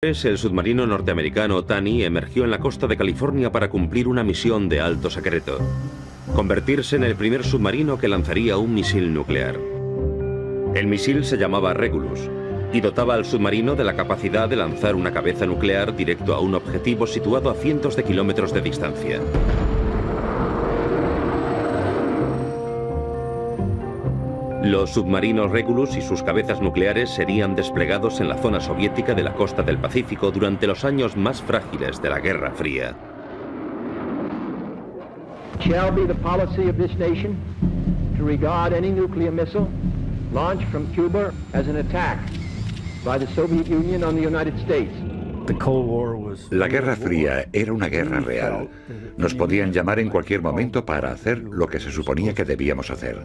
El submarino norteamericano Taney emergió en la costa de California para cumplir una misión de alto secreto: convertirse en el primer submarino que lanzaría un misil nuclear. El misil se llamaba Regulus y dotaba al submarino de la capacidad de lanzar una cabeza nuclear directo a un objetivo situado a cientos de kilómetros de distancia. Los submarinos Regulus y sus cabezas nucleares serían desplegados en la zona soviética de la costa del Pacífico durante los años más frágiles de la Guerra Fría. Shall be the policy of this nation to regard any nuclear missile launched from Cuba as an attack by the Soviet Union on the United States. La Guerra Fría era una guerra real. Nos podían llamar en cualquier momento para hacer lo que se suponía que debíamos hacer.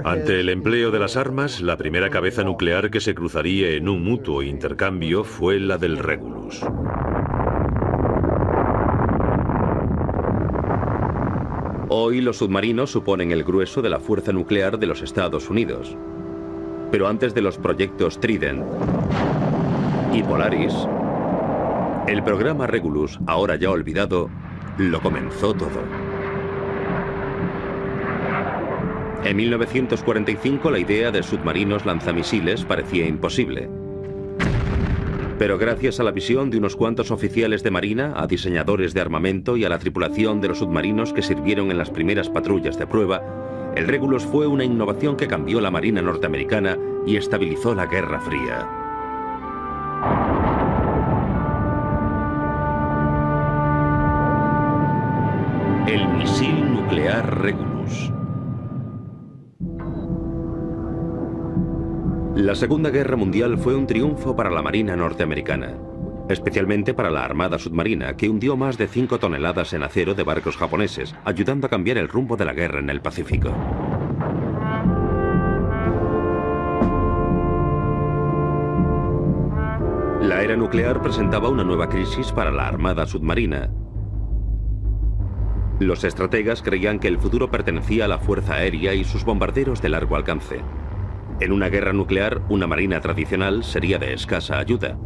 Ante el empleo de las armas, la primera cabeza nuclear que se cruzaría en un mutuo intercambio fue la del Regulus. Hoy los submarinos suponen el grueso de la fuerza nuclear de los Estados Unidos. Pero antes de los proyectos Trident y Polaris, el programa Regulus, ahora ya olvidado, lo comenzó todo. En 1945 la idea de submarinos lanzamisiles parecía imposible. Pero gracias a la visión de unos cuantos oficiales de marina, a diseñadores de armamento y a la tripulación de los submarinos que sirvieron en las primeras patrullas de prueba, el Regulus fue una innovación que cambió la marina norteamericana y estabilizó la Guerra Fría. El misil nuclear Regulus. La Segunda Guerra Mundial fue un triunfo para la Marina norteamericana, especialmente para la Armada Submarina, que hundió más de 5 toneladas en acero de barcos japoneses, ayudando a cambiar el rumbo de la guerra en el Pacífico. La era nuclear presentaba una nueva crisis para la Armada Submarina. Los estrategas creían que el futuro pertenecía a la Fuerza Aérea y sus bombarderos de largo alcance. En una guerra nuclear, una marina tradicional sería de escasa ayuda.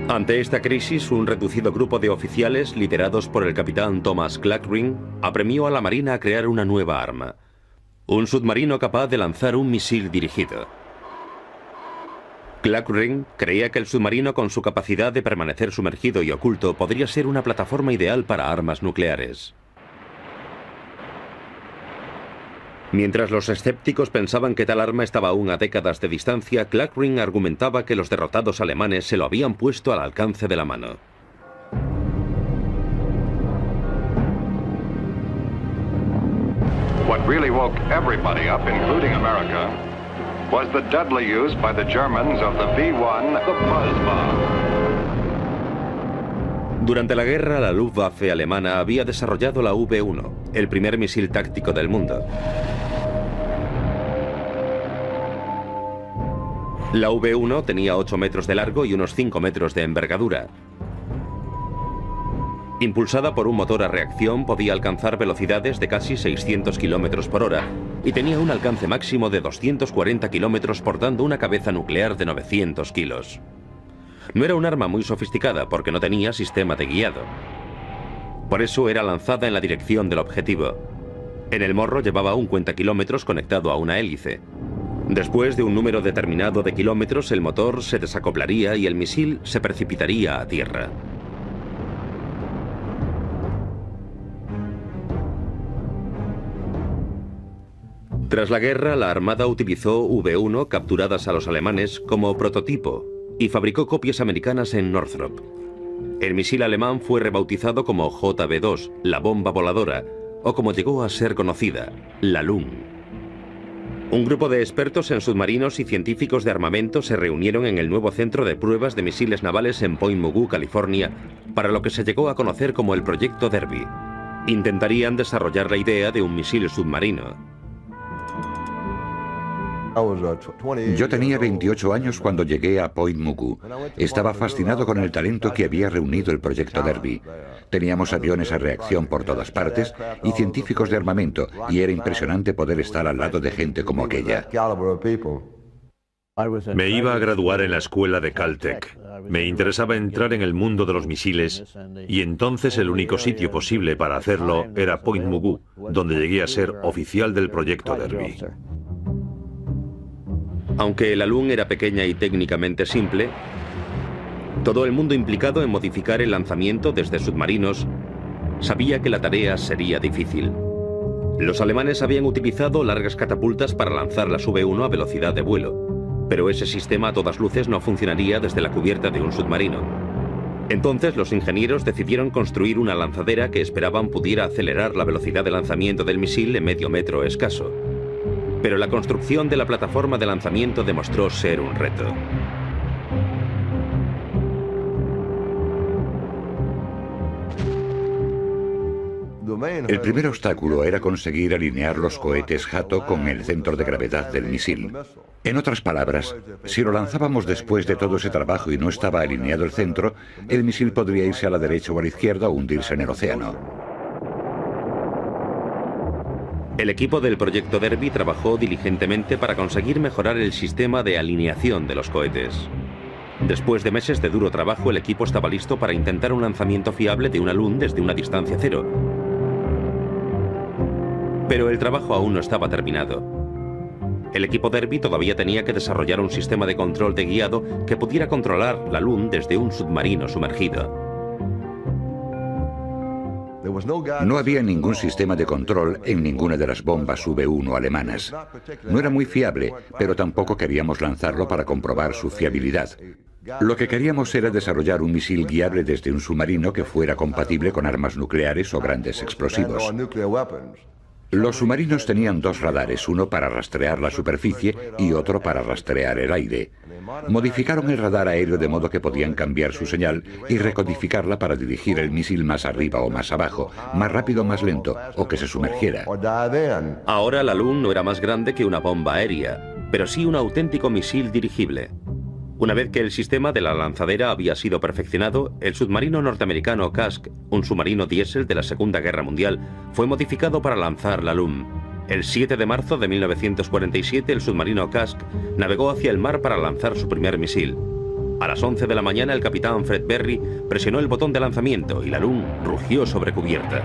Ante esta crisis, un reducido grupo de oficiales, liderados por el capitán Thomas Clackring, apremió a la Marina a crear una nueva arma: un submarino capaz de lanzar un misil dirigido. Clackring creía que el submarino, con su capacidad de permanecer sumergido y oculto, podría ser una plataforma ideal para armas nucleares. Mientras los escépticos pensaban que tal arma estaba aún a décadas de distancia, Clackring argumentaba que los derrotados alemanes se lo habían puesto al alcance de la mano. What really woke everybody up, including America, was the deadly use by the Germans of the V1, the Buzz Bomb. Durante la guerra, la Luftwaffe alemana había desarrollado la V1, el primer misil táctico del mundo. La V1 tenía 8 metros de largo y unos 5 metros de envergadura. Impulsada por un motor a reacción, podía alcanzar velocidades de casi 600 kilómetros por hora y tenía un alcance máximo de 240 kilómetros portando una cabeza nuclear de 900 kilos. No era un arma muy sofisticada porque no tenía sistema de guiado. Por eso era lanzada en la dirección del objetivo. En el morro llevaba un cuentakilómetros conectado a una hélice. Después de un número determinado de kilómetros, el motor se desacoplaría y el misil se precipitaría a tierra. Tras la guerra, la Armada utilizó V1 capturadas a los alemanes como prototipo y fabricó copias americanas en Northrop. El misil alemán fue rebautizado como JB-2, la bomba voladora, o como llegó a ser conocida, la LUM. Un grupo de expertos en submarinos y científicos de armamento se reunieron en el nuevo centro de pruebas de misiles navales en Point Mugu, California, para lo que se llegó a conocer como el Proyecto Derby. Intentarían desarrollar la idea de un misil submarino. Yo tenía 28 años cuando llegué a Point Mugu. Estaba fascinado con el talento que había reunido el proyecto Derby. Teníamos aviones a reacción por todas partes y científicos de armamento, y era impresionante poder estar al lado de gente como aquella. Me iba a graduar en la escuela de Caltech. Me interesaba entrar en el mundo de los misiles, y entonces el único sitio posible para hacerlo era Point Mugu, donde llegué a ser oficial del proyecto Derby. Aunque la LUN era pequeña y técnicamente simple, todo el mundo implicado en modificar el lanzamiento desde submarinos sabía que la tarea sería difícil. Los alemanes habían utilizado largas catapultas para lanzar las V-1 a velocidad de vuelo, pero ese sistema a todas luces no funcionaría desde la cubierta de un submarino. Entonces los ingenieros decidieron construir una lanzadera que esperaban pudiera acelerar la velocidad de lanzamiento del misil en medio metro escaso. Pero la construcción de la plataforma de lanzamiento demostró ser un reto. El primer obstáculo era conseguir alinear los cohetes Hato con el centro de gravedad del misil. En otras palabras, si lo lanzábamos después de todo ese trabajo y no estaba alineado el centro, el misil podría irse a la derecha o a la izquierda o hundirse en el océano. El equipo del proyecto Derby trabajó diligentemente para conseguir mejorar el sistema de alineación de los cohetes. Después de meses de duro trabajo, el equipo estaba listo para intentar un lanzamiento fiable de una LUN desde una distancia cero. Pero el trabajo aún no estaba terminado. El equipo Derby todavía tenía que desarrollar un sistema de control de guiado que pudiera controlar la LUN desde un submarino sumergido. No había ningún sistema de control en ninguna de las bombas V-1 alemanas. No era muy fiable, pero tampoco queríamos lanzarlo para comprobar su fiabilidad. Lo que queríamos era desarrollar un misil guiable desde un submarino que fuera compatible con armas nucleares o grandes explosivos. Los submarinos tenían dos radares, uno para rastrear la superficie y otro para rastrear el aire. Modificaron el radar aéreo de modo que podían cambiar su señal y recodificarla para dirigir el misil más arriba o más abajo, más rápido o más lento, o que se sumergiera. Ahora la LUN no era más grande que una bomba aérea, pero sí un auténtico misil dirigible. Una vez que el sistema de la lanzadera había sido perfeccionado, el submarino norteamericano Kask, un submarino diésel de la Segunda Guerra Mundial, fue modificado para lanzar la LUN. El 7 de marzo de 1947, el submarino Kask navegó hacia el mar para lanzar su primer misil. A las 11 de la mañana, el capitán Fred Berry presionó el botón de lanzamiento y la LUN rugió sobre cubierta.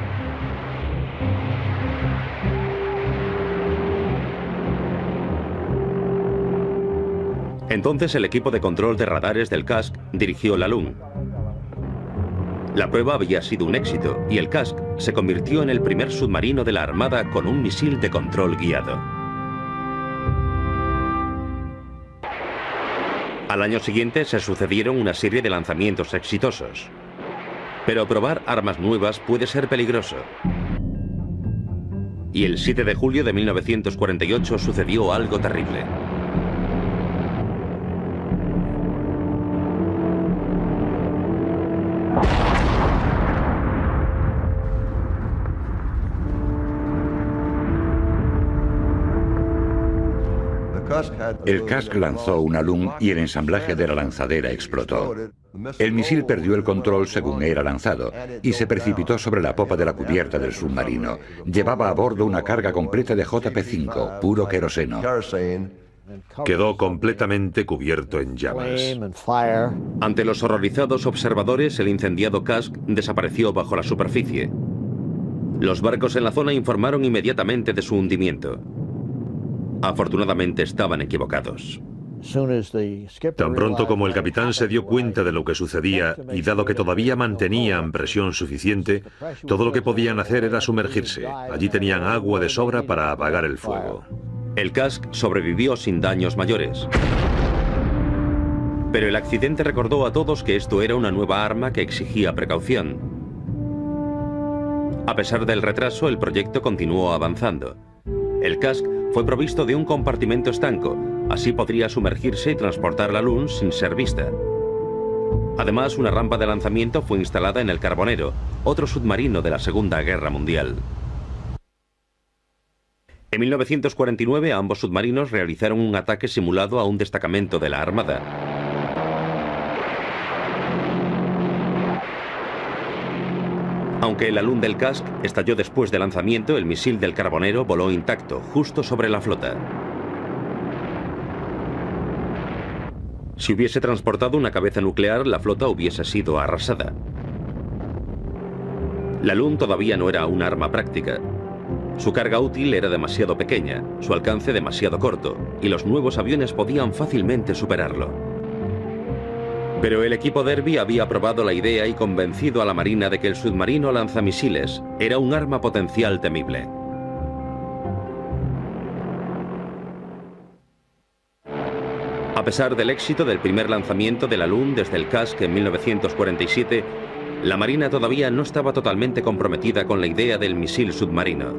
Entonces el equipo de control de radares del Kask dirigió la LUN. La prueba había sido un éxito y el Kask se convirtió en el primer submarino de la Armada con un misil de control guiado. Al año siguiente se sucedieron una serie de lanzamientos exitosos. Pero probar armas nuevas puede ser peligroso. Y el 7 de julio de 1948 sucedió algo terrible. El Kask lanzó una LUN y el ensamblaje de la lanzadera explotó. El misil perdió el control según era lanzado y se precipitó sobre la popa de la cubierta del submarino. Llevaba a bordo una carga completa de JP-5, puro queroseno. Quedó completamente cubierto en llamas. Ante los horrorizados observadores, el incendiado Kask desapareció bajo la superficie. Los barcos en la zona informaron inmediatamente de su hundimiento. Afortunadamente estaban equivocados. Tan pronto como el capitán se dio cuenta de lo que sucedía y dado que todavía mantenían presión suficiente, todo lo que podían hacer era sumergirse. Allí tenían agua de sobra para apagar el fuego. El Kask sobrevivió sin daños mayores. Pero el accidente recordó a todos que esto era una nueva arma que exigía precaución. A pesar del retraso, el proyecto continuó avanzando. El Kask fue provisto de un compartimento estanco, así podría sumergirse y transportar la LUN sin ser vista. Además, una rampa de lanzamiento fue instalada en el Carbonero, otro submarino de la Segunda Guerra Mundial. En 1949, ambos submarinos realizaron un ataque simulado a un destacamento de la Armada. Aunque el alun del Casque estalló después del lanzamiento, el misil del Carbonero voló intacto, justo sobre la flota. Si hubiese transportado una cabeza nuclear, la flota hubiese sido arrasada. La alun todavía no era un arma práctica. Su carga útil era demasiado pequeña, su alcance demasiado corto, y los nuevos aviones podían fácilmente superarlo. Pero el equipo Derby había aprobado la idea y convencido a la Marina de que el submarino lanzamisiles era un arma potencial temible. A pesar del éxito del primer lanzamiento del alun desde el Casque en 1947, la Marina todavía no estaba totalmente comprometida con la idea del misil submarino.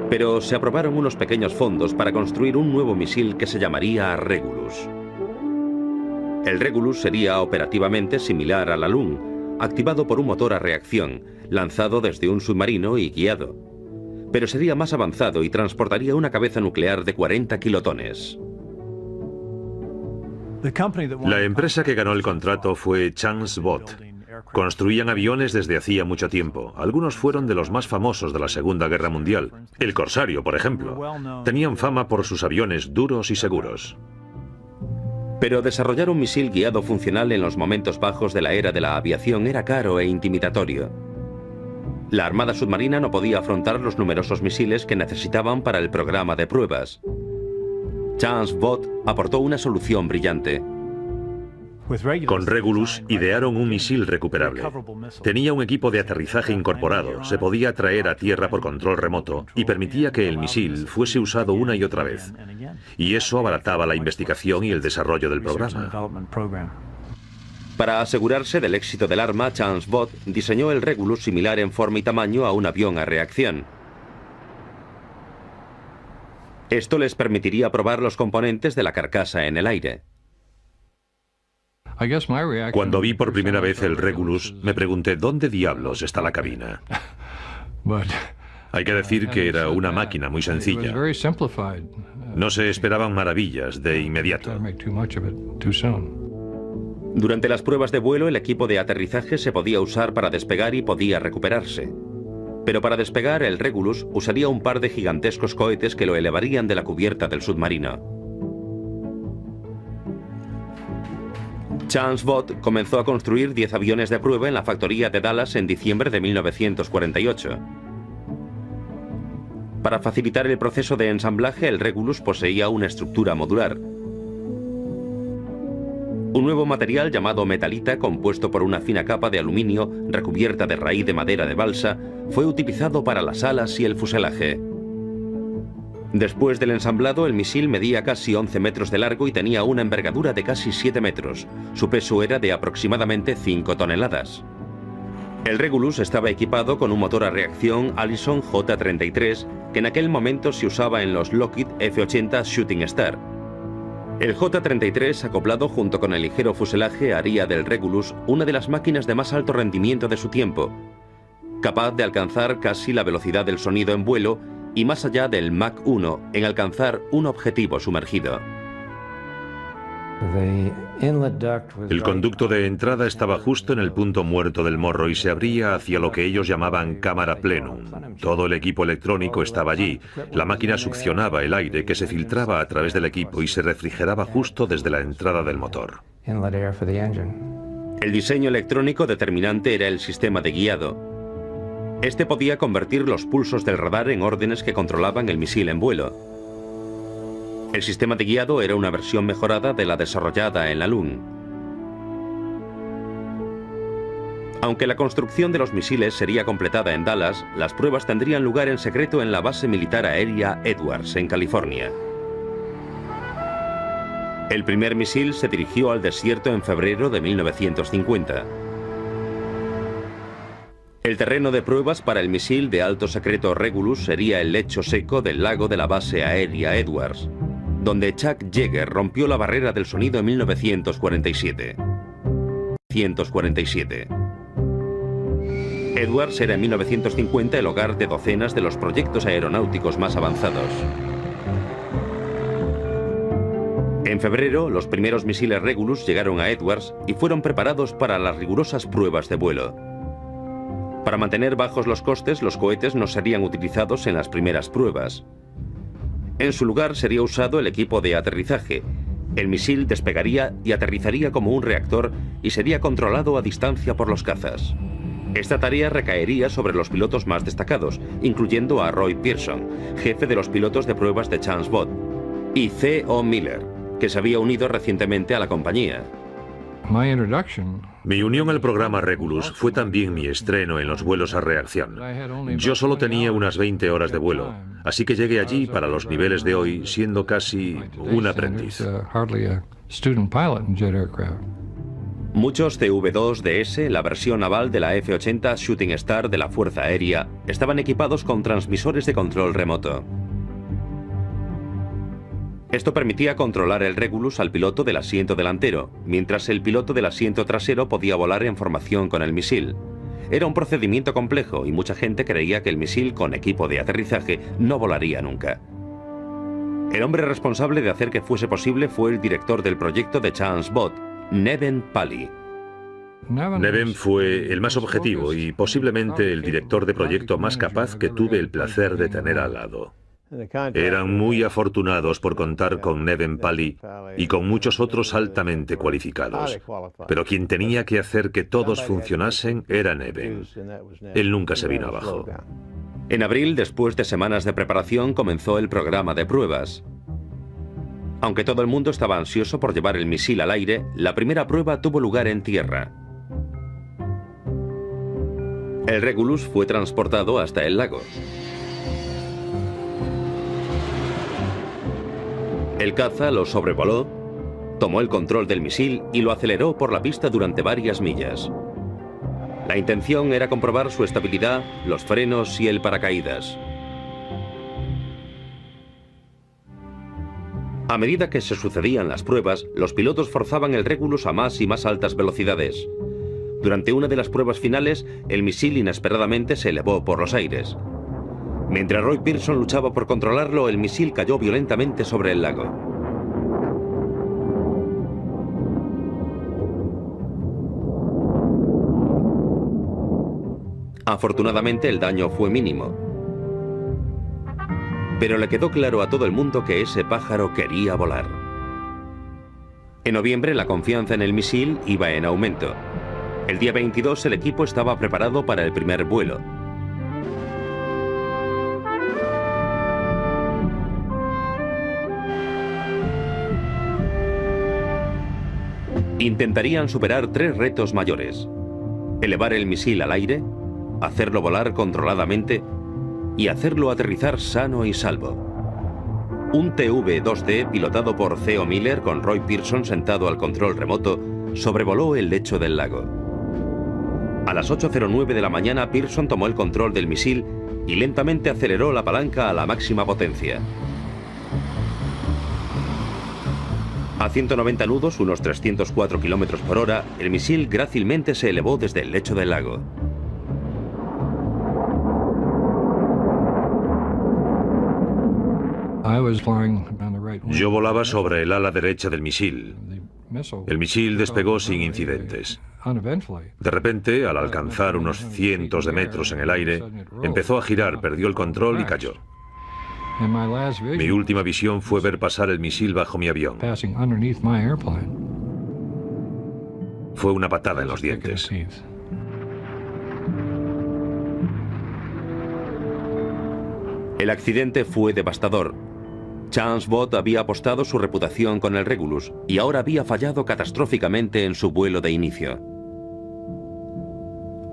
Pero se aprobaron unos pequeños fondos para construir un nuevo misil que se llamaría Regulus. El Regulus sería operativamente similar al alun, activado por un motor a reacción, lanzado desde un submarino y guiado. Pero sería más avanzado y transportaría una cabeza nuclear de 40 kilotones. La empresa que ganó el contrato fue Chance Vought. Construían aviones desde hacía mucho tiempo. Algunos fueron de los más famosos de la Segunda Guerra Mundial. El Corsario, por ejemplo. Tenían fama por sus aviones duros y seguros. Pero desarrollar un misil guiado funcional en los momentos bajos de la era de la aviación era caro e intimidatorio. La Armada Submarina no podía afrontar los numerosos misiles que necesitaban para el programa de pruebas. Chance Vought aportó una solución brillante. Con Regulus idearon un misil recuperable. Tenía un equipo de aterrizaje incorporado, se podía traer a tierra por control remoto y permitía que el misil fuese usado una y otra vez. Y eso abarataba la investigación y el desarrollo del programa. Para asegurarse del éxito del arma, Chance Vought diseñó el Regulus similar en forma y tamaño a un avión a reacción. Esto les permitiría probar los componentes de la carcasa en el aire. Cuando vi por primera vez el Regulus, me pregunté ¿dónde diablos está la cabina? Hay que decir que era una máquina muy sencilla. No se esperaban maravillas de inmediato. Durante las pruebas de vuelo, el equipo de aterrizaje se podía usar para despegar y podía recuperarse. Pero para despegar, el Regulus usaría un par de gigantescos cohetes que lo elevarían de la cubierta del submarino. Chance Vought comenzó a construir 10 aviones de prueba en la factoría de Dallas en diciembre de 1948. Para facilitar el proceso de ensamblaje, el Regulus poseía una estructura modular. Un nuevo material llamado metalita, compuesto por una fina capa de aluminio recubierta de raíz de madera de balsa, fue utilizado para las alas y el fuselaje. Después del ensamblado, el misil medía casi 11 metros de largo y tenía una envergadura de casi 7 metros. Su peso era de aproximadamente 5 toneladas. El Regulus estaba equipado con un motor a reacción Allison J-33, que en aquel momento se usaba en los Lockheed F-80 Shooting Star. El J-33, acoplado junto con el ligero fuselaje, haría del Regulus una de las máquinas de más alto rendimiento de su tiempo, capaz de alcanzar casi la velocidad del sonido en vuelo y más allá del Mach 1 en alcanzar un objetivo sumergido. El conducto de entrada estaba justo en el punto muerto del morro y se abría hacia lo que ellos llamaban cámara plenum. Todo el equipo electrónico estaba allí. La máquina succionaba el aire que se filtraba a través del equipo y se refrigeraba justo desde la entrada del motor. El diseño electrónico determinante era el sistema de guiado. Este podía convertir los pulsos del radar en órdenes que controlaban el misil en vuelo. El sistema de guiado era una versión mejorada de la desarrollada en la alun. Aunque la construcción de los misiles sería completada en Dallas, las pruebas tendrían lugar en secreto en la base militar aérea Edwards, en California. El primer misil se dirigió al desierto en febrero de 1950. El terreno de pruebas para el misil de alto secreto Regulus sería el lecho seco del lago de la base aérea Edwards, donde Chuck Yeager rompió la barrera del sonido en 1947. 1947. Edwards era en 1950 el hogar de docenas de los proyectos aeronáuticos más avanzados. En febrero, los primeros misiles Regulus llegaron a Edwards y fueron preparados para las rigurosas pruebas de vuelo. Para mantener bajos los costes, los cohetes no serían utilizados en las primeras pruebas. En su lugar sería usado el equipo de aterrizaje. El misil despegaría y aterrizaría como un reactor y sería controlado a distancia por los cazas. Esta tarea recaería sobre los pilotos más destacados, incluyendo a Roy Pearson, jefe de los pilotos de pruebas de Chance Bot, y C.O. Miller, que se había unido recientemente a la compañía. Mi unión al programa Regulus fue también mi estreno en los vuelos a reacción. Yo solo tenía unas 20 horas de vuelo, así que llegué allí para los niveles de hoy siendo casi un aprendiz. Muchos CV-2DS, la versión naval de la F-80 Shooting Star de la Fuerza Aérea, estaban equipados con transmisores de control remoto. Esto permitía controlar el Regulus al piloto del asiento delantero, mientras el piloto del asiento trasero podía volar en formación con el misil. Era un procedimiento complejo y mucha gente creía que el misil con equipo de aterrizaje no volaría nunca. El hombre responsable de hacer que fuese posible fue el director del proyecto de Chance Bot, Neven Pally. Neven fue el más objetivo y posiblemente el director de proyecto más capaz que tuve el placer de tener al lado. Eran muy afortunados por contar con Neven Pally y con muchos otros altamente cualificados. Pero quien tenía que hacer que todos funcionasen era Neven. Él nunca se vino abajo. En abril, después de semanas de preparación, comenzó el programa de pruebas. Aunque todo el mundo estaba ansioso por llevar el misil al aire, la primera prueba tuvo lugar en tierra. El Regulus fue transportado hasta el lago. El caza lo sobrevoló, tomó el control del misil y lo aceleró por la pista durante varias millas. La intención era comprobar su estabilidad, los frenos y el paracaídas. A medida que se sucedían las pruebas, los pilotos forzaban el Regulus a más y más altas velocidades. Durante una de las pruebas finales, el misil inesperadamente se elevó por los aires. Mientras Roy Pearson luchaba por controlarlo, el misil cayó violentamente sobre el lago. Afortunadamente, el daño fue mínimo. Pero le quedó claro a todo el mundo que ese pájaro quería volar. En noviembre, la confianza en el misil iba en aumento. El día 22, el equipo estaba preparado para el primer vuelo. Intentarían superar 3 retos mayores: elevar el misil al aire, hacerlo volar controladamente y hacerlo aterrizar sano y salvo. Un TV-2D pilotado por C.O. Miller con Roy Pearson sentado al control remoto sobrevoló el lecho del lago. A las 8:09 de la mañana, Pearson tomó el control del misil y lentamente aceleró la palanca a la máxima potencia. A 190 nudos, unos 304 km por hora, el misil grácilmente se elevó desde el lecho del lago. Yo volaba sobre el ala derecha del misil. El misil despegó sin incidentes. De repente, al alcanzar unos cientos de metros en el aire, empezó a girar, perdió el control y cayó. Mi última visión fue ver pasar el misil bajo mi avión. Fue una patada en los dientes. El accidente fue devastador. Chance Bot había apostado su reputación con el Regulus y ahora había fallado catastróficamente en su vuelo de inicio.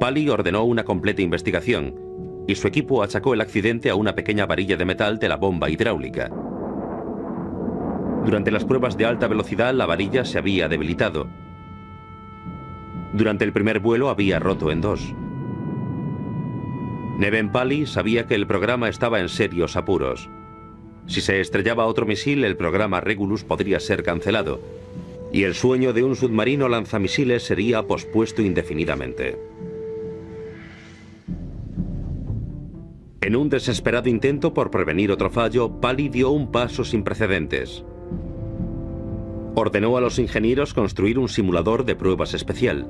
Pally ordenó una completa investigación y su equipo achacó el accidente a una pequeña varilla de metal de la bomba hidráulica. Durante las pruebas de alta velocidad, la varilla se había debilitado. Durante el primer vuelo había roto en 2. Neven Pally sabía que el programa estaba en serios apuros. Si se estrellaba otro misil, el programa Regulus podría ser cancelado. y el sueño de un submarino lanzamisiles sería pospuesto indefinidamente. En un desesperado intento por prevenir otro fallo, Pally dio un paso sin precedentes. Ordenó a los ingenieros construir un simulador de pruebas especial.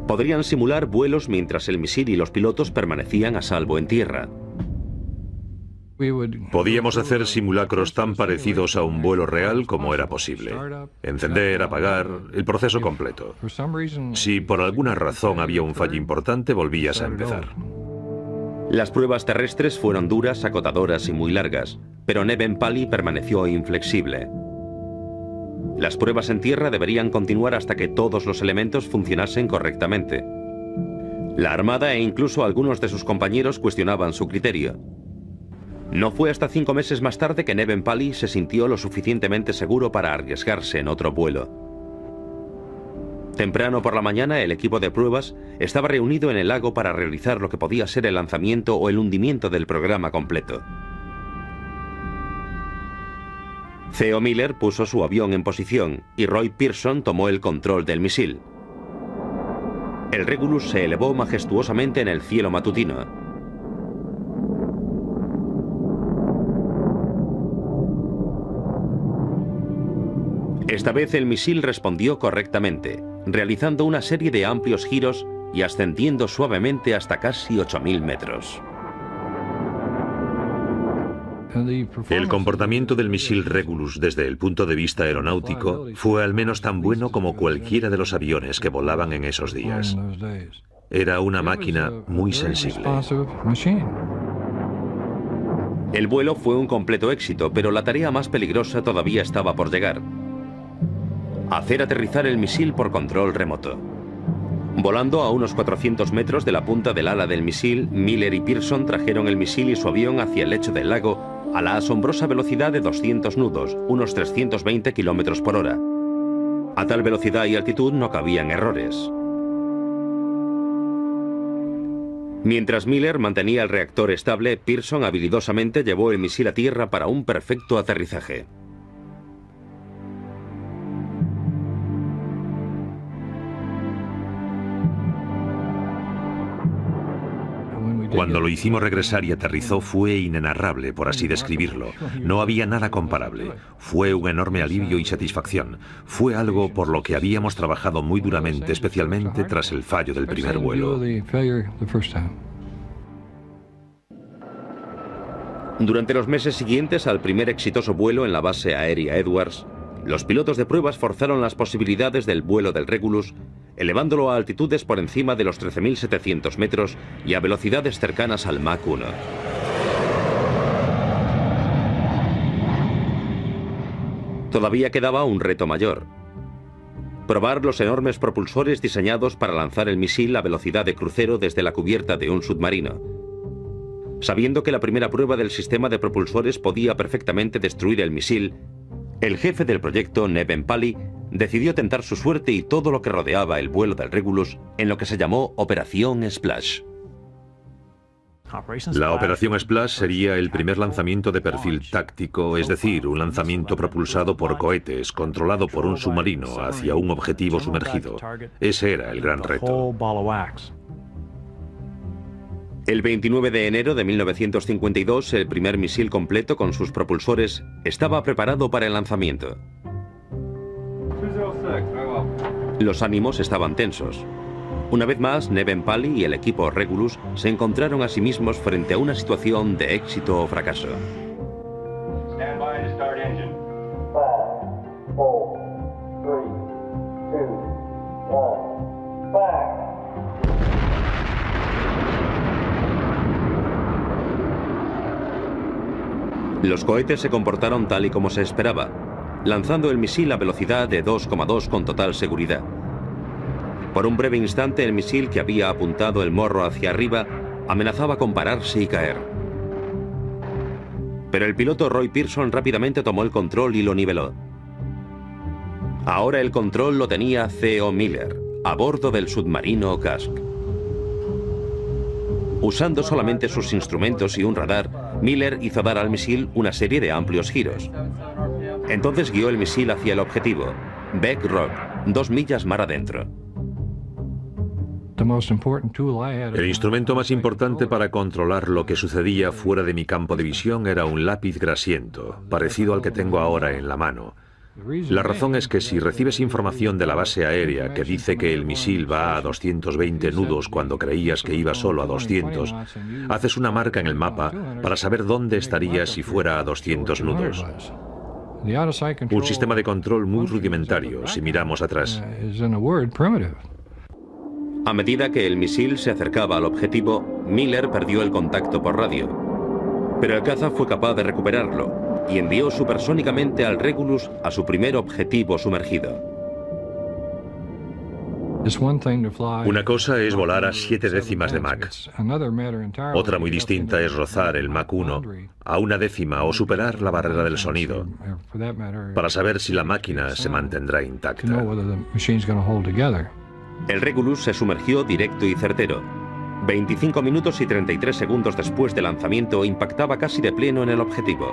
Podrían simular vuelos mientras el misil y los pilotos permanecían a salvo en tierra. Podíamos hacer simulacros tan parecidos a un vuelo real como era posible. Encender, apagar, el proceso completo. Si por alguna razón había un fallo importante, volvías a empezar. Las pruebas terrestres fueron duras, acotadoras y muy largas, pero Neven-Pally permaneció inflexible. Las pruebas en tierra deberían continuar hasta que todos los elementos funcionasen correctamente. La Armada e incluso algunos de sus compañeros cuestionaban su criterio. No fue hasta 5 meses más tarde que Neven-Pally se sintió lo suficientemente seguro para arriesgarse en otro vuelo. Temprano por la mañana, el equipo de pruebas estaba reunido en el lago para realizar lo que podía ser el lanzamiento o el hundimiento del programa completo. Theo Miller puso su avión en posición y Roy Pearson tomó el control del misil. El Regulus se elevó majestuosamente en el cielo matutino. Esta vez el misil respondió correctamente, realizando una serie de amplios giros y ascendiendo suavemente hasta casi 8.000 metros. El comportamiento del misil Regulus desde el punto de vista aeronáutico fue al menos tan bueno como cualquiera de los aviones que volaban en esos días. Era una máquina muy sensible. El vuelo fue un completo éxito, pero la tarea más peligrosa todavía estaba por llegar: hacer aterrizar el misil por control remoto. Volando a unos 400 metros de la punta del ala del misil, Miller y Pearson trajeron el misil y su avión hacia el lecho del lago a la asombrosa velocidad de 200 nudos, unos 320 km por hora. A tal velocidad y altitud no cabían errores. Mientras Miller mantenía el reactor estable, Pearson habilidosamente llevó el misil a tierra para un perfecto aterrizaje. Cuando lo hicimos regresar y aterrizó fue inenarrable, por así describirlo. No había nada comparable. Fue un enorme alivio y satisfacción. Fue algo por lo que habíamos trabajado muy duramente, especialmente tras el fallo del primer vuelo. Durante los meses siguientes al primer exitoso vuelo en la base aérea Edwards, los pilotos de pruebas forzaron las posibilidades del vuelo del Regulus, elevándolo a altitudes por encima de los 13.700 metros y a velocidades cercanas al Mach 1. Todavía quedaba un reto mayor: probar los enormes propulsores diseñados para lanzar el misil a velocidad de crucero desde la cubierta de un submarino. Sabiendo que la primera prueba del sistema de propulsores podía perfectamente destruir el misil, el jefe del proyecto, Neven-Pally, decidió tentar su suerte y todo lo que rodeaba el vuelo del Regulus en lo que se llamó Operación Splash. La Operación Splash sería el primer lanzamiento de perfil táctico, es decir, un lanzamiento propulsado por cohetes, controlado por un submarino hacia un objetivo sumergido. Ese era el gran reto. El 29 de enero de 1952, el primer misil completo con sus propulsores estaba preparado para el lanzamiento. Los ánimos estaban tensos. Una vez más, Neven-Pally y el equipo Regulus se encontraron a sí mismos frente a una situación de éxito o fracaso. Stand by to start engine. 5, 4, 3, 2, 1, fire. Los cohetes se comportaron tal y como se esperaba, lanzando el misil a velocidad de 2,2 con total seguridad. Por un breve instante, el misil, que había apuntado el morro hacia arriba, amenazaba con pararse y caer. Pero el piloto Roy Pearson rápidamente tomó el control y lo niveló. Ahora el control lo tenía Theo Miller, a bordo del submarino Kask. Usando solamente sus instrumentos y un radar, Miller hizo dar al misil una serie de amplios giros. Entonces guió el misil hacia el objetivo, Beck Rock, 2 millas mar adentro. El instrumento más importante para controlar lo que sucedía fuera de mi campo de visión era un lápiz grasiento, parecido al que tengo ahora en la mano. La razón es que si recibes información de la base aérea que dice que el misil va a 220 nudos cuando creías que iba solo a 200, haces una marca en el mapa para saber dónde estaría si fuera a 200 nudos. Un sistema de control muy rudimentario, si miramos atrás. A medida que el misil se acercaba al objetivo, Miller perdió el contacto por radio. Pero el caza fue capaz de recuperarlo y envió supersónicamente al Regulus a su primer objetivo sumergido. Una cosa es volar a 7 décimas de Mach. Otra muy distinta es rozar el Mach 1 a 1 décima o superar la barrera del sonido para saber si la máquina se mantendrá intacta. El Regulus se sumergió directo y certero. 25 minutos y 33 segundos después del lanzamiento impactaba casi de pleno en el objetivo.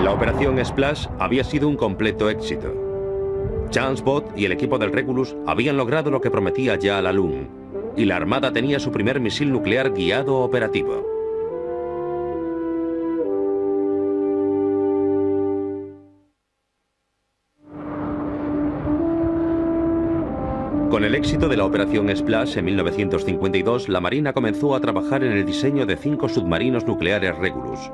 La operación Splash había sido un completo éxito. Chance Bot y el equipo del Regulus habían logrado lo que prometía ya la Loon, y la Armada tenía su primer misil nuclear guiado operativo. Con el éxito de la operación Splash en 1952, la Marina comenzó a trabajar en el diseño de 5 submarinos nucleares Regulus.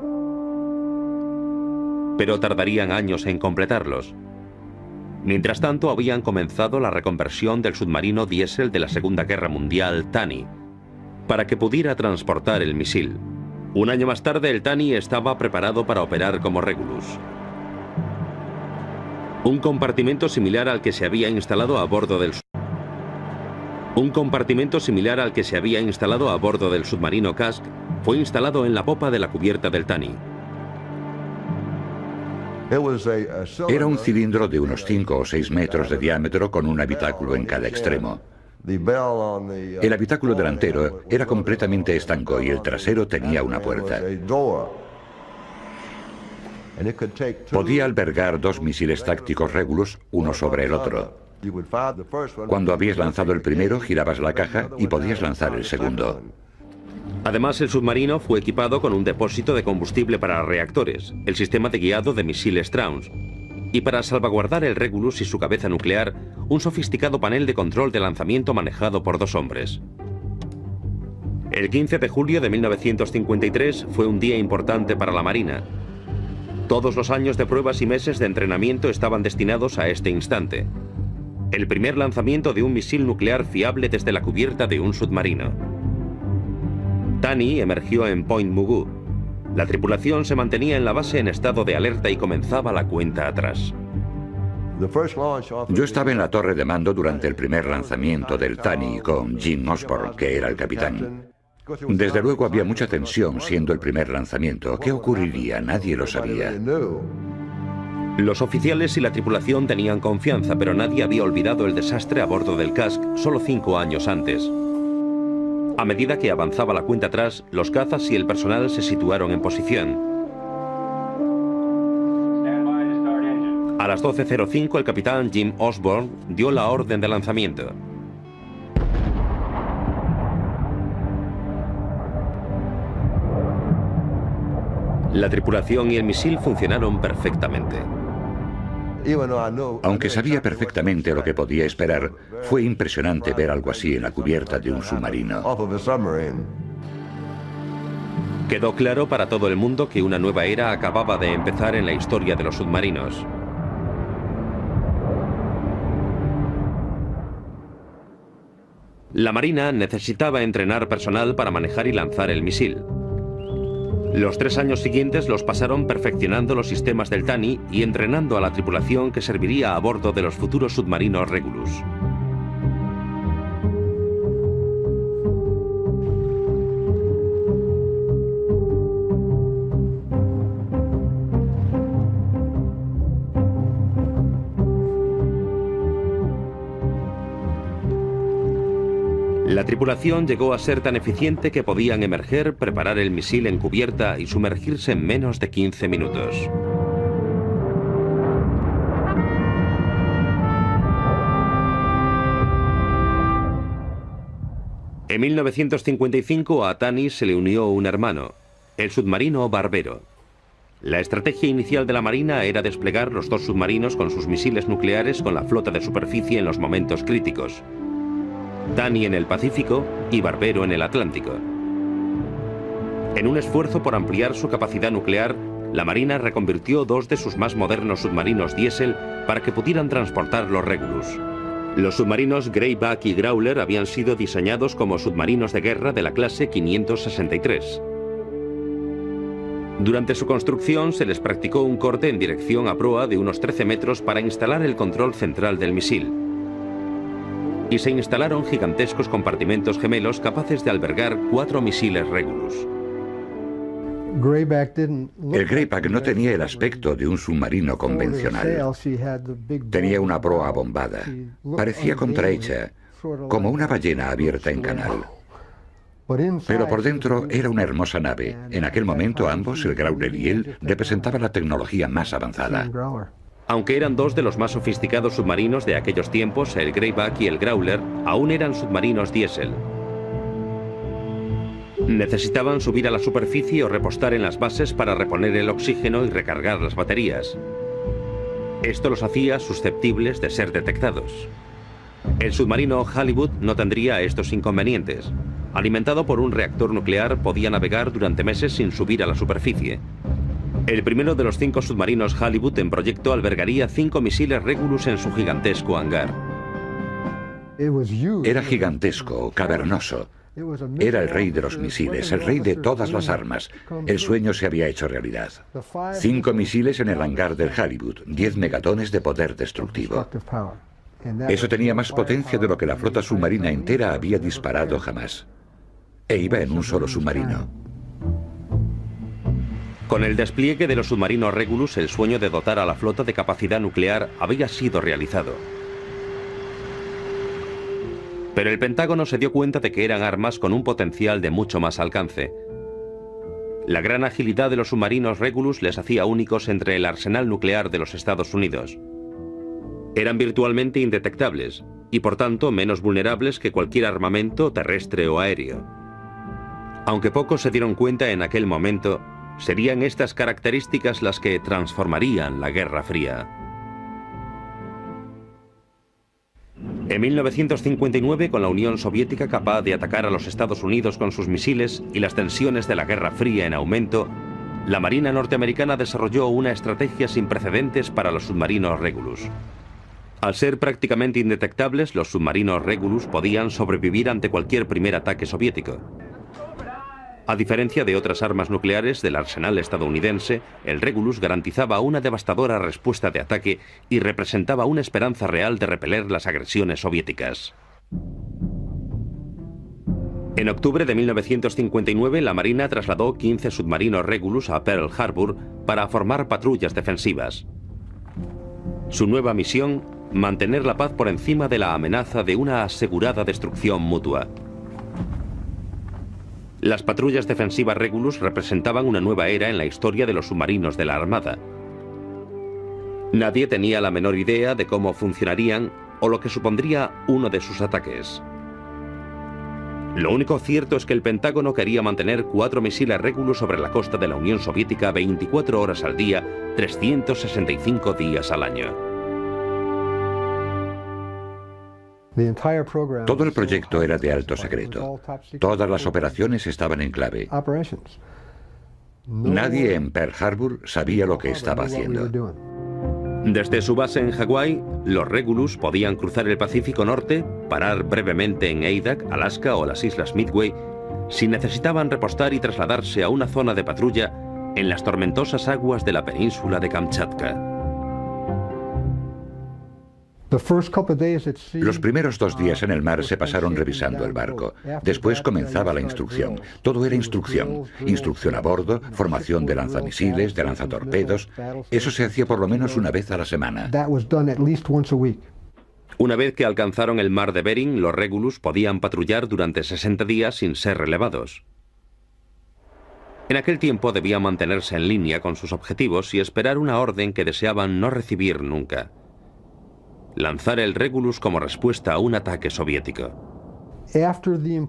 Pero tardarían años en completarlos. Mientras tanto, habían comenzado la reconversión del submarino diésel de la Segunda Guerra Mundial, Taney, para que pudiera transportar el misil. Un año más tarde, el Taney estaba preparado para operar como Regulus. Un compartimento similar al que se había instalado a bordo del submarino Casque fue instalado en la popa de la cubierta del Taney. Era un cilindro de unos 5 o 6 metros de diámetro con un habitáculo en cada extremo. El habitáculo delantero era completamente estanco y el trasero tenía una puerta. Podía albergar 2 misiles tácticos Regulus, uno sobre el otro. Cuando habías lanzado el primero, girabas la caja y podías lanzar el segundo. Además, el submarino fue equipado con un depósito de combustible para reactores, el sistema de guiado de misiles Strauss, y para salvaguardar el Regulus y su cabeza nuclear, un sofisticado panel de control de lanzamiento manejado por 2 hombres. El 15 de julio de 1953 fue un día importante para la Marina. Todos los años de pruebas y meses de entrenamiento estaban destinados a este instante. El primer lanzamiento de un misil nuclear fiable desde la cubierta de un submarino. Taney emergió en Point Mugu. La tripulación se mantenía en la base en estado de alerta y comenzaba la cuenta atrás. Yo estaba en la torre de mando durante el primer lanzamiento del Taney con Jim Osborne, que era el capitán. Desde luego había mucha tensión siendo el primer lanzamiento. ¿Qué ocurriría? Nadie lo sabía. Los oficiales y la tripulación tenían confianza, pero nadie había olvidado el desastre a bordo del Casque solo 5 años antes. A medida que avanzaba la cuenta atrás, los cazas y el personal se situaron en posición. A las 12:05 el capitán Jim Osborne dio la orden de lanzamiento. La tripulación y el misil funcionaron perfectamente. Aunque sabía perfectamente lo que podía esperar, fue impresionante ver algo así en la cubierta de un submarino. Quedó claro para todo el mundo que una nueva era acababa de empezar en la historia de los submarinos. La Marina necesitaba entrenar personal para manejar y lanzar el misil. Los 3 años siguientes los pasaron perfeccionando los sistemas del Taney y entrenando a la tripulación que serviría a bordo de los futuros submarinos Regulus. La tripulación llegó a ser tan eficiente que podían emerger, preparar el misil en cubierta y sumergirse en menos de 15 minutos. En 1955 a Tanis se le unió un hermano, el submarino Barbero. La estrategia inicial de la Marina era desplegar los dos submarinos con sus misiles nucleares con la flota de superficie en los momentos críticos. Tani en el Pacífico y Barbero en el Atlántico. En un esfuerzo por ampliar su capacidad nuclear, la Marina reconvirtió dos de sus más modernos submarinos diésel para que pudieran transportar los Regulus. Los submarinos Greyback y Growler habían sido diseñados como submarinos de guerra de la clase 563. Durante su construcción se les practicó un corte en dirección a proa de unos 13 metros para instalar el control central del misil. Y se instalaron gigantescos compartimentos gemelos capaces de albergar 4 misiles Regulus. El Greyback no tenía el aspecto de un submarino convencional. Tenía una proa abombada. Parecía contrahecha, como una ballena abierta en canal. Pero por dentro era una hermosa nave. En aquel momento ambos, el Growler y él, representaban la tecnología más avanzada. Aunque eran dos de los más sofisticados submarinos de aquellos tiempos, el Greyback y el Growler aún eran submarinos diésel. Necesitaban subir a la superficie o repostar en las bases para reponer el oxígeno y recargar las baterías. Esto los hacía susceptibles de ser detectados. El submarino Hollywood no tendría estos inconvenientes. Alimentado por un reactor nuclear, podía navegar durante meses sin subir a la superficie. El primero de los 5 submarinos Hollywood en proyecto albergaría 5 misiles Regulus en su gigantesco hangar. Era gigantesco, cavernoso. Era el rey de los misiles, el rey de todas las armas. El sueño se había hecho realidad. 5 misiles en el hangar del Hollywood, 10 megatones de poder destructivo. Eso tenía más potencia de lo que la flota submarina entera había disparado jamás. E iba en un solo submarino. Con el despliegue de los submarinos Regulus, el sueño de dotar a la flota de capacidad nuclear había sido realizado. Pero el Pentágono se dio cuenta de que eran armas con un potencial de mucho más alcance. La gran agilidad de los submarinos Regulus les hacía únicos entre el arsenal nuclear de los Estados Unidos. Eran virtualmente indetectables y por tanto menos vulnerables que cualquier armamento terrestre o aéreo. Aunque pocos se dieron cuenta en aquel momento, serían estas características las que transformarían la Guerra Fría. En 1959, con la Unión Soviética capaz de atacar a los Estados Unidos con sus misiles y las tensiones de la Guerra Fría en aumento, la Marina norteamericana desarrolló una estrategia sin precedentes para los submarinos Regulus. Al ser prácticamente indetectables, los submarinos Regulus podían sobrevivir ante cualquier primer ataque soviético. A diferencia de otras armas nucleares del arsenal estadounidense, el Regulus garantizaba una devastadora respuesta de ataque y representaba una esperanza real de repeler las agresiones soviéticas. En octubre de 1959, la Marina trasladó 15 submarinos Regulus a Pearl Harbor para formar patrullas defensivas. Su nueva misión, mantener la paz por encima de la amenaza de una asegurada destrucción mutua. Las patrullas defensivas Regulus representaban una nueva era en la historia de los submarinos de la Armada. Nadie tenía la menor idea de cómo funcionarían o lo que supondría uno de sus ataques. Lo único cierto es que el Pentágono quería mantener 4 misiles Regulus sobre la costa de la Unión Soviética 24 horas al día, 365 días al año. Todo el proyecto era de alto secreto. Todas las operaciones estaban en clave. Nadie en Pearl Harbor sabía lo que estaba haciendo. Desde su base en Hawái, los Regulus podían cruzar el Pacífico Norte, parar brevemente en Adak, Alaska o las Islas Midway, si necesitaban repostar y trasladarse a una zona de patrulla en las tormentosas aguas de la península de Kamchatka. Los primeros 2 días en el mar se pasaron revisando el barco. Después comenzaba la instrucción. Todo era instrucción. Instrucción a bordo, formación de lanzamisiles, de lanzatorpedos. Eso se hacía por lo menos una vez a la semana. Una vez que alcanzaron el mar de Bering, los Regulus podían patrullar durante 60 días sin ser relevados. En aquel tiempo debían mantenerse en línea con sus objetivos y esperar una orden que deseaban no recibir nunca: lanzar el Regulus como respuesta a un ataque soviético.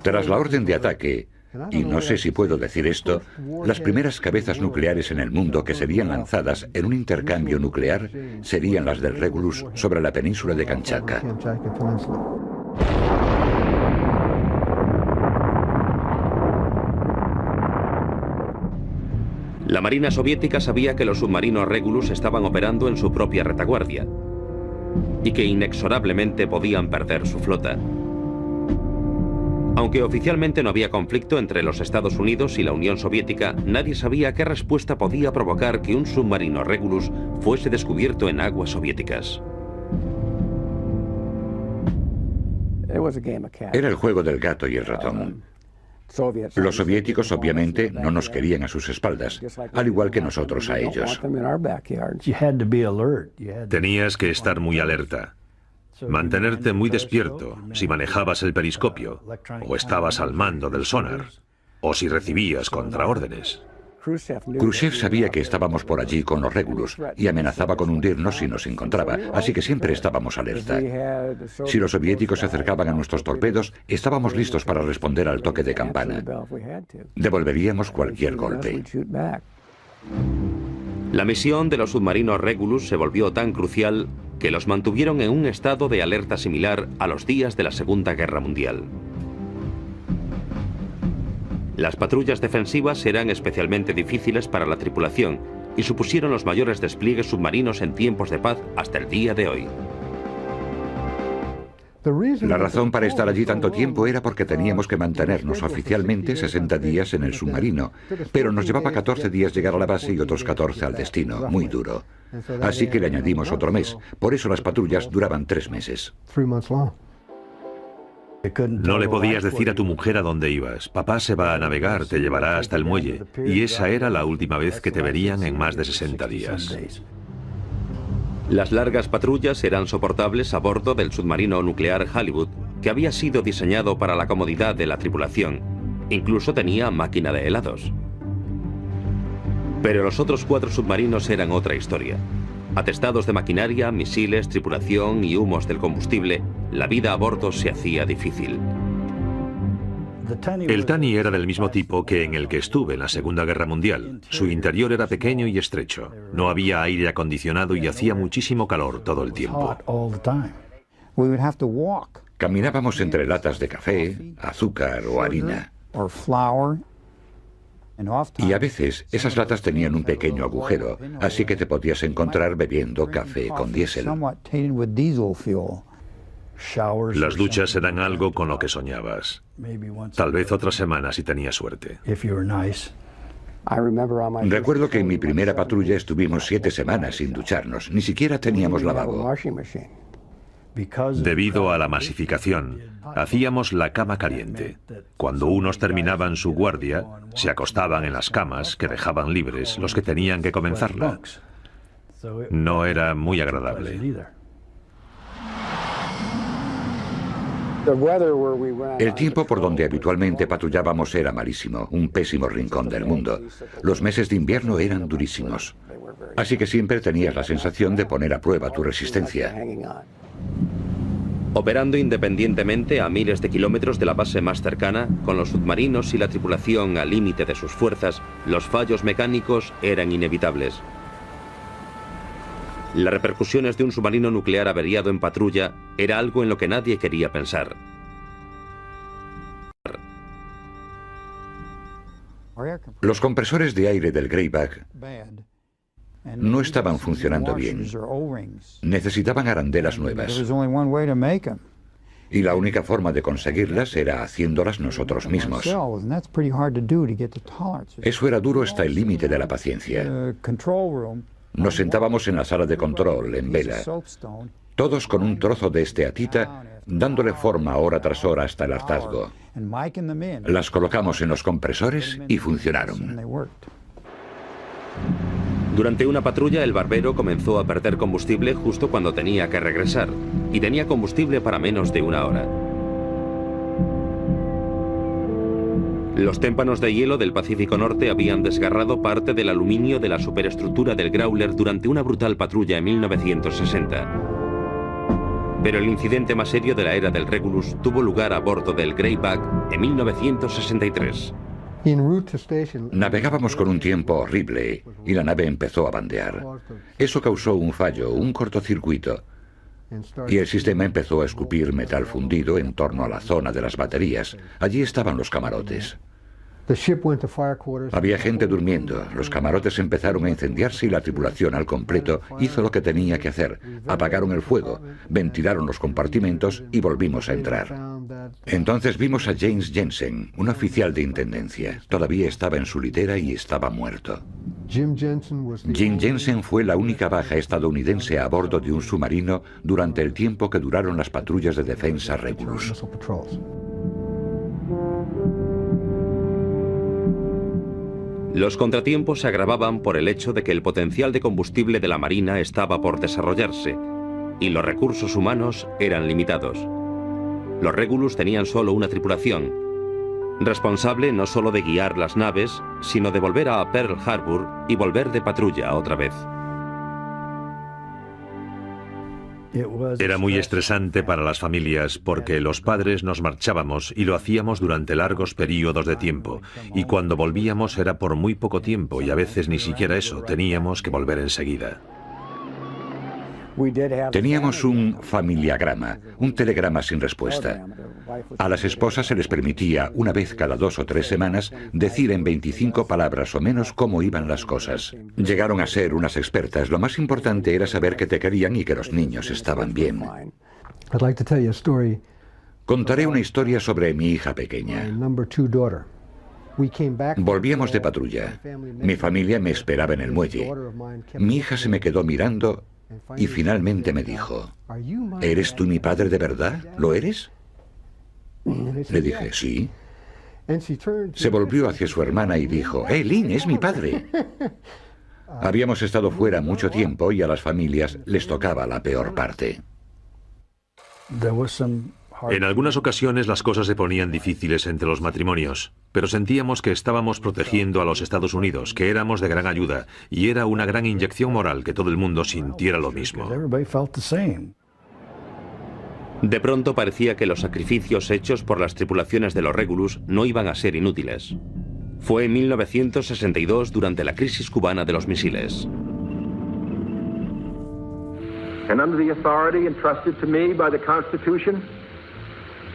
Tras la orden de ataque, y no sé si puedo decir esto, las primeras cabezas nucleares en el mundo que serían lanzadas en un intercambio nuclear serían las del Regulus sobre la península de Kamchatka. La Marina soviética sabía que los submarinos Regulus estaban operando en su propia retaguardia y que inexorablemente podían perder su flota. Aunque oficialmente no había conflicto entre los Estados Unidos y la Unión Soviética, nadie sabía qué respuesta podía provocar que un submarino Regulus fuese descubierto en aguas soviéticas. Era el juego del gato y el ratón. Los soviéticos obviamente no nos querían a sus espaldas, al igual que nosotros a ellos. Tenías que estar muy alerta, mantenerte muy despierto si manejabas el periscopio, o estabas al mando del sonar, o si recibías contraórdenes. Khrushchev sabía que estábamos por allí con los Regulus y amenazaba con hundirnos si nos encontraba, así que siempre estábamos alerta. Si los soviéticos se acercaban a nuestros torpedos, estábamos listos para responder al toque de campana. Devolveríamos cualquier golpe. La misión de los submarinos Regulus se volvió tan crucial que los mantuvieron en un estado de alerta similar a los días de la Segunda Guerra Mundial. Las patrullas defensivas eran especialmente difíciles para la tripulación y supusieron los mayores despliegues submarinos en tiempos de paz hasta el día de hoy. La razón para estar allí tanto tiempo era porque teníamos que mantenernos oficialmente 60 días en el submarino, pero nos llevaba 14 días llegar a la base y otros 14 al destino, muy duro. Así que le añadimos otro mes, por eso las patrullas duraban 3 meses. No le podías decir a tu mujer a dónde ibas. Papá se va a navegar, te llevará hasta el muelle. Y esa era la última vez que te verían en más de 60 días. Las largas patrullas eran soportables a bordo del submarino nuclear Hollywood, que había sido diseñado para la comodidad de la tripulación. Incluso tenía máquina de helados. Pero los otros 4 submarinos eran otra historia. Atestados de maquinaria, misiles, tripulación y humos del combustible, la vida a bordo se hacía difícil. El Tani era del mismo tipo que en el que estuve en la Segunda Guerra Mundial. Su interior era pequeño y estrecho. No había aire acondicionado y hacía muchísimo calor todo el tiempo. Caminábamos entre latas de café, azúcar o harina. Y a veces esas latas tenían un pequeño agujero, así que te podías encontrar bebiendo café con diésel. Las duchas eran algo con lo que soñabas. Tal vez otra semana si tenías suerte. Recuerdo que en mi primera patrulla estuvimos 7 semanas sin ducharnos, ni siquiera teníamos lavabo. Debido a la masificación, hacíamos la cama caliente. Cuando unos terminaban su guardia, se acostaban en las camas que dejaban libres los que tenían que comenzarla. No era muy agradable. El tiempo por donde habitualmente patrullábamos era malísimo, un pésimo rincón del mundo. Los meses de invierno eran durísimos. Así que siempre tenías la sensación de poner a prueba tu resistencia. Operando independientemente a miles de kilómetros de la base más cercana, con los submarinos y la tripulación al límite de sus fuerzas, los fallos mecánicos eran inevitables. Las repercusiones de un submarino nuclear averiado en patrulla era algo en lo que nadie quería pensar. Los compresores de aire del Greyback no estaban funcionando bien. Necesitaban arandelas nuevas. Y la única forma de conseguirlas era haciéndolas nosotros mismos. Eso era duro hasta el límite de la paciencia. Nos sentábamos en la sala de control, en vela, todos con un trozo de esteatita, dándole forma hora tras hora hasta el hartazgo. Las colocamos en los compresores y funcionaron. Durante una patrulla, el barbero comenzó a perder combustible justo cuando tenía que regresar, y tenía combustible para menos de 1 hora. Los témpanos de hielo del Pacífico Norte habían desgarrado parte del aluminio de la superestructura del Growler durante una brutal patrulla en 1960. Pero el incidente más serio de la era del Regulus tuvo lugar a bordo del Greyback en 1963. Navegábamos con un tiempo horrible y la nave empezó a bandear. Eso causó un fallo, un cortocircuito, y el sistema empezó a escupir metal fundido en torno a la zona de las baterías. Allí estaban los camarotes. Había gente durmiendo, los camarotes empezaron a incendiarse y la tripulación al completo hizo lo que tenía que hacer. Apagaron el fuego, ventilaron los compartimentos y volvimos a entrar. Entonces vimos a James Jensen, un oficial de intendencia. Todavía estaba en su litera y estaba muerto. Jim Jensen fue la única baja estadounidense a bordo de un submarino durante el tiempo que duraron las patrullas de defensa Regulus. Los contratiempos se agravaban por el hecho de que el potencial de combustible de la Marina estaba por desarrollarse y los recursos humanos eran limitados. Los Regulus tenían solo una tripulación, responsable no solo de guiar las naves, sino de volver a Pearl Harbor y volver de patrulla otra vez. Era muy estresante para las familias porque los padres nos marchábamos y lo hacíamos durante largos periodos de tiempo. Y cuando volvíamos era por muy poco tiempo y a veces ni siquiera eso, teníamos que volver enseguida. Teníamos un familiagrama, un telegrama sin respuesta. A las esposas se les permitía, una vez cada 2 o 3 semanas, decir en 25 palabras o menos cómo iban las cosas. Llegaron a ser unas expertas. Lo más importante era saber que te querían y que los niños estaban bien. Contaré una historia sobre mi hija pequeña. Volvíamos de patrulla. Mi familia me esperaba en el muelle. Mi hija se me quedó mirando y finalmente me dijo: ¿eres tú mi padre de verdad? ¿Lo eres? Le dije, sí. Se volvió hacia su hermana y dijo, Lynn, es mi padre. Habíamos estado fuera mucho tiempo y a las familias les tocaba la peor parte. En algunas ocasiones las cosas se ponían difíciles entre los matrimonios, pero sentíamos que estábamos protegiendo a los Estados Unidos, que éramos de gran ayuda, y era una gran inyección moral que todo el mundo sintiera lo mismo. De pronto parecía que los sacrificios hechos por las tripulaciones de los Regulus no iban a ser inútiles. Fue en 1962 durante la crisis cubana de los misiles. And under the authority entrusted to me by the Constitution,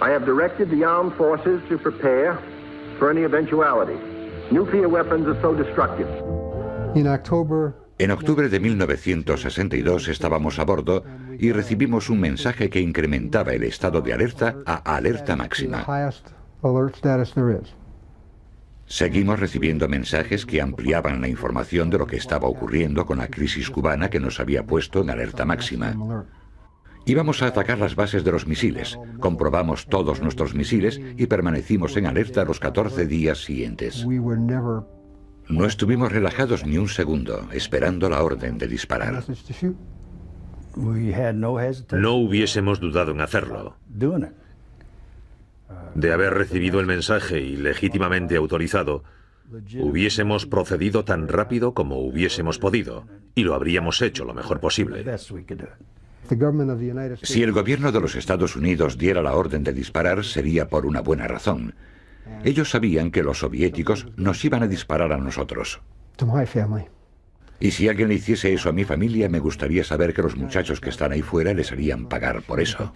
I have directed the armed forces to prepare for any eventuality. Nuclear weapons are so destructive. En octubre de 1962 estábamos a bordo y recibimos un mensaje que incrementaba el estado de alerta a alerta máxima. Seguimos recibiendo mensajes que ampliaban la información de lo que estaba ocurriendo con la crisis cubana que nos había puesto en alerta máxima. Íbamos a atacar las bases de los misiles, comprobamos todos nuestros misiles y permanecimos en alerta los 14 días siguientes. No estuvimos relajados ni un segundo, esperando la orden de disparar. No hubiésemos dudado en hacerlo. De haber recibido el mensaje y legítimamente autorizado, hubiésemos procedido tan rápido como hubiésemos podido, y lo habríamos hecho lo mejor posible. Si el gobierno de los Estados Unidos diera la orden de disparar, sería por una buena razón. Ellos sabían que los soviéticos nos iban a disparar a nosotros. Y si alguien le hiciese eso a mi familia, me gustaría saber que los muchachos que están ahí fuera les harían pagar por eso.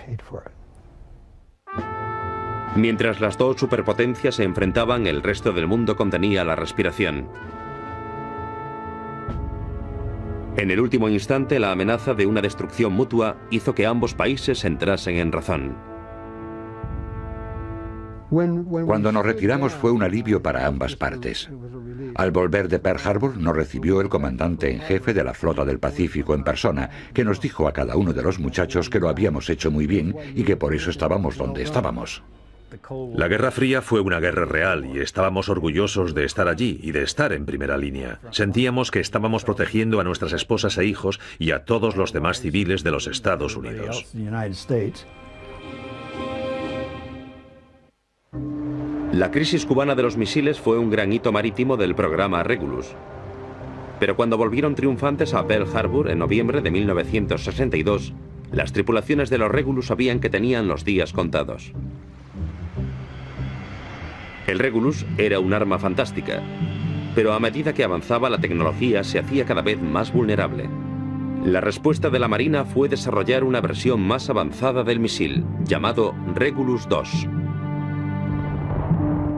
Mientras las dos superpotencias se enfrentaban, el resto del mundo contenía la respiración. En el último instante, la amenaza de una destrucción mutua hizo que ambos países entrasen en razón. Cuando nos retiramos fue un alivio para ambas partes. Al volver de Pearl Harbor nos recibió el comandante en jefe de la Flota del Pacífico en persona, que nos dijo a cada uno de los muchachos que lo habíamos hecho muy bien y que por eso estábamos donde estábamos. La Guerra Fría fue una guerra real y estábamos orgullosos de estar allí y de estar en primera línea. Sentíamos que estábamos protegiendo a nuestras esposas e hijos y a todos los demás civiles de los Estados Unidos. La crisis cubana de los misiles fue un gran hito marítimo del programa Regulus. Pero cuando volvieron triunfantes a Pearl Harbor en noviembre de 1962, Las tripulaciones de los Regulus sabían que tenían los días contados. El Regulus era un arma fantástica, pero a medida que avanzaba la tecnología se hacía cada vez más vulnerable. La respuesta de la Marina fue desarrollar una versión más avanzada del misil, llamado Regulus II.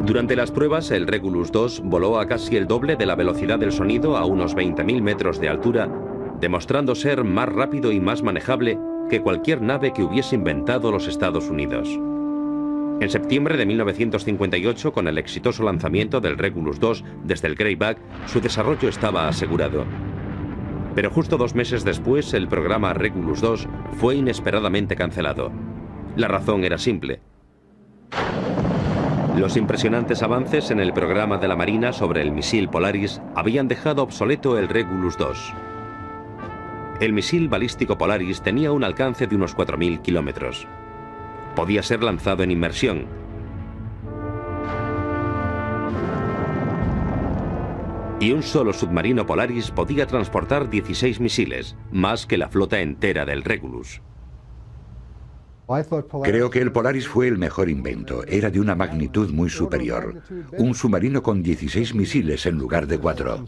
Durante las pruebas, el Regulus II voló a casi el doble de la velocidad del sonido a unos 20.000 metros de altura, demostrando ser más rápido y más manejable que cualquier nave que hubiese inventado los Estados Unidos. En septiembre de 1958, con el exitoso lanzamiento del Regulus II desde el Greyback, su desarrollo estaba asegurado. Pero justo 2 meses después, el programa Regulus II fue inesperadamente cancelado. La razón era simple. Los impresionantes avances en el programa de la Marina sobre el misil Polaris habían dejado obsoleto el Regulus II. El misil balístico Polaris tenía un alcance de unos 4.000 kilómetros. Podía ser lanzado en inmersión. Y un solo submarino Polaris podía transportar 16 misiles, más que la flota entera del Regulus. Creo que el Polaris fue el mejor invento. Era de una magnitud muy superior. Un submarino con 16 misiles en lugar de 4.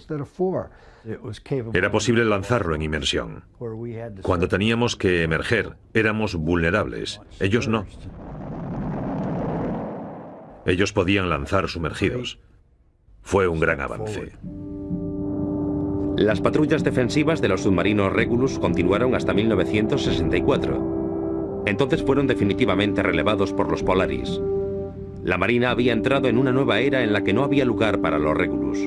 Era posible lanzarlo en inmersión. Cuando teníamos que emerger, éramos vulnerables. Ellos no. Ellos podían lanzar sumergidos. Fue un gran avance. Las patrullas defensivas de los submarinos Regulus continuaron hasta 1964. Entonces fueron definitivamente relevados por los Polaris. La Marina había entrado en una nueva era en la que no había lugar para los Regulus.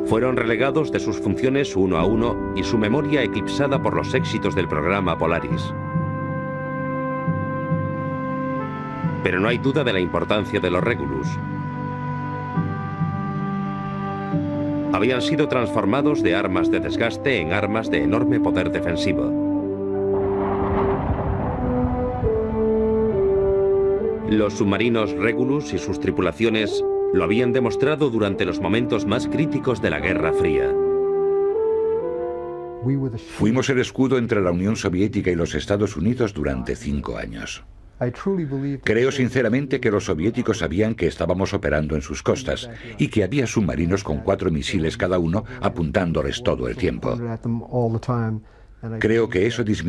Fueron relegados de sus funciones uno a uno y su memoria eclipsada por los éxitos del programa Polaris. Pero no hay duda de la importancia de los Regulus. Habían sido transformados de armas de desgaste en armas de enorme poder defensivo. Los submarinos Regulus y sus tripulaciones lo habían demostrado durante los momentos más críticos de la Guerra Fría. Fuimos el escudo entre la Unión Soviética y los Estados Unidos durante 5 años. Creo sinceramente que los soviéticos sabían que estábamos operando en sus costas y que había submarinos con 4 misiles cada uno apuntándoles todo el tiempo. Creo que eso disminuyó